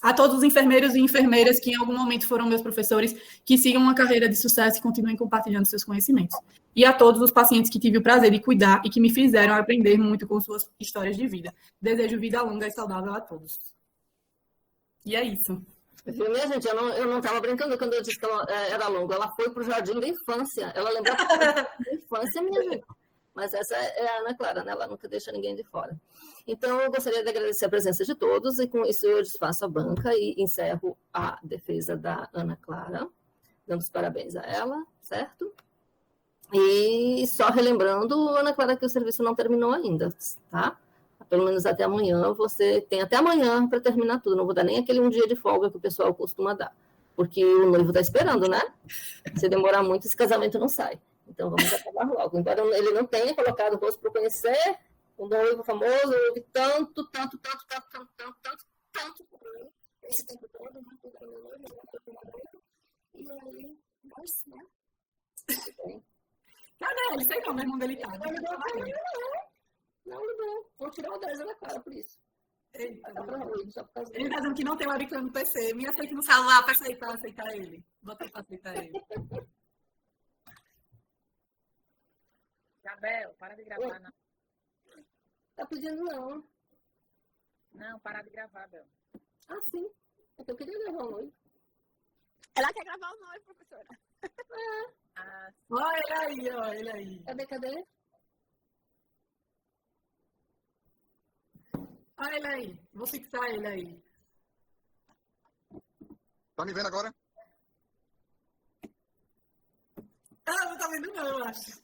A todos os enfermeiros e enfermeiras que em algum momento foram meus professores, que sigam uma carreira de sucesso e continuem compartilhando seus conhecimentos. E a todos os pacientes que tive o prazer de cuidar e que me fizeram aprender muito com suas histórias de vida. Desejo vida longa e saudável a todos. E é isso. Viu, minha gente? Eu não estava brincando quando eu disse que ela era longa. Ela foi para o jardim da infância. Ela lembrou da infância, minha gente. Mas essa é a Ana Clara, né? Ela nunca deixa ninguém de fora. Então, eu gostaria de agradecer a presença de todos, e com isso eu desfaço a banca e encerro a defesa da Ana Clara, dando os parabéns a ela, certo? E só relembrando, Ana Clara, que o serviço não terminou ainda, tá? Pelo menos até amanhã, você tem até amanhã para terminar tudo, não vou dar nem aquele um dia de folga que o pessoal costuma dar, porque o noivo está esperando, né? Se demorar muito, esse casamento não sai. Então, vamos acabar logo. Embora ele não tenha colocado o rosto para conhecer, o noivo famoso, houve tanto, esse tempo todo, né? E aí, nossa, né? Cadê ele? Sei não, meu irmão dele tá. Não. Vou tirar o 10 da cara por isso. Eita, só por causa ele tá dizendo que não tem webcam no PC. Me aceita no celular para aceitar ele. Bota aí para aceitar ele. Isabel, para de gravar, não. Tá pedindo não. Não, para de gravar, Bel. Ah, sim. É que eu queria gravar o noivo. Ela quer gravar o noivo, professora. Olha ele aí. Cadê? Olha ele aí. Vou fixar ele aí. Tá me vendo agora? Não tá vendo não, eu acho.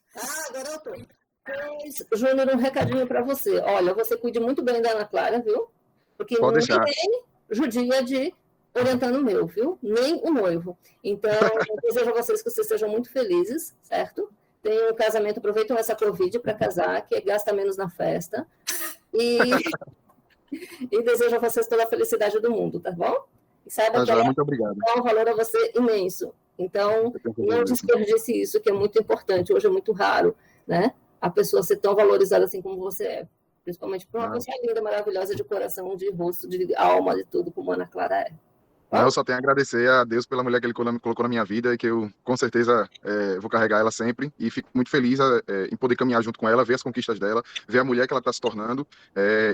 Agora eu tô. Júnior, um recadinho para você. Olha, você cuide muito bem da Ana Clara, viu? Porque Pode deixar. ninguém judia de orientando o meu, viu? Nem o noivo. Então, eu desejo a vocês que vocês sejam muito felizes, certo? Tenham um casamento, aproveitem essa Covid para casar, que gasta menos na festa. E desejo a vocês toda a felicidade do mundo, tá bom? E saiba que Muito obrigado. dá um valor a você imenso. Então, não desperdice isso, que é muito importante. Hoje é muito raro, né? A pessoa ser tão valorizada assim como você é. Principalmente por uma pessoa linda, maravilhosa, de coração, de rosto, de alma, de tudo, como a Ana Clara é. Eu só tenho a agradecer a Deus pela mulher que Ele colocou na minha vida e que eu, com certeza, vou carregar ela sempre. E fico muito feliz em poder caminhar junto com ela, ver as conquistas dela, ver a mulher que ela está se tornando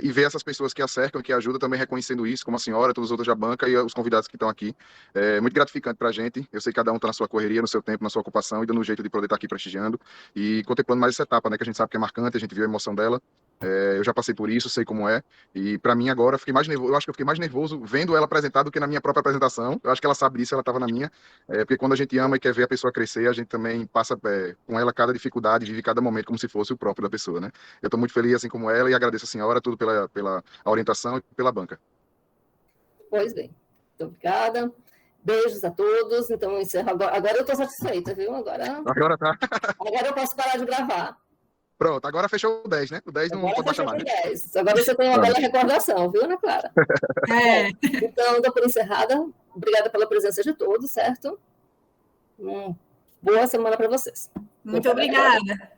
e ver essas pessoas que a cercam e que ajudam também reconhecendo isso, como a senhora, todos os outros da banca e os convidados que estão aqui. É muito gratificante para a gente. Eu sei que cada um está na sua correria, no seu tempo, na sua ocupação e dando um jeito de poder estar aqui prestigiando e contemplando mais essa etapa, né, que a gente sabe que é marcante, a gente viu a emoção dela. Eu já passei por isso, sei como é. E para mim agora, eu fiquei mais nervoso. Eu acho que eu fiquei mais nervoso vendo ela apresentar do que na minha própria apresentação. Eu acho que ela sabe disso, ela estava na minha. Porque quando a gente ama e quer ver a pessoa crescer, a gente também passa com ela cada dificuldade, vive cada momento como se fosse o próprio da pessoa, né? Eu estou muito feliz assim como ela e agradeço a senhora tudo pela orientação e pela banca. Pois bem, muito obrigada. Beijos a todos. Então, encerro agora. Agora eu estou satisfeita, viu? Agora tá. Agora eu posso parar de gravar. Pronto, agora fechou o 10, né? O 10 não pode baixar mais. 10. Agora você tem uma bela recordação, viu, Ana Clara? Então, dou por encerrada. Obrigada pela presença de todos, certo? Boa semana para vocês. Muito obrigada.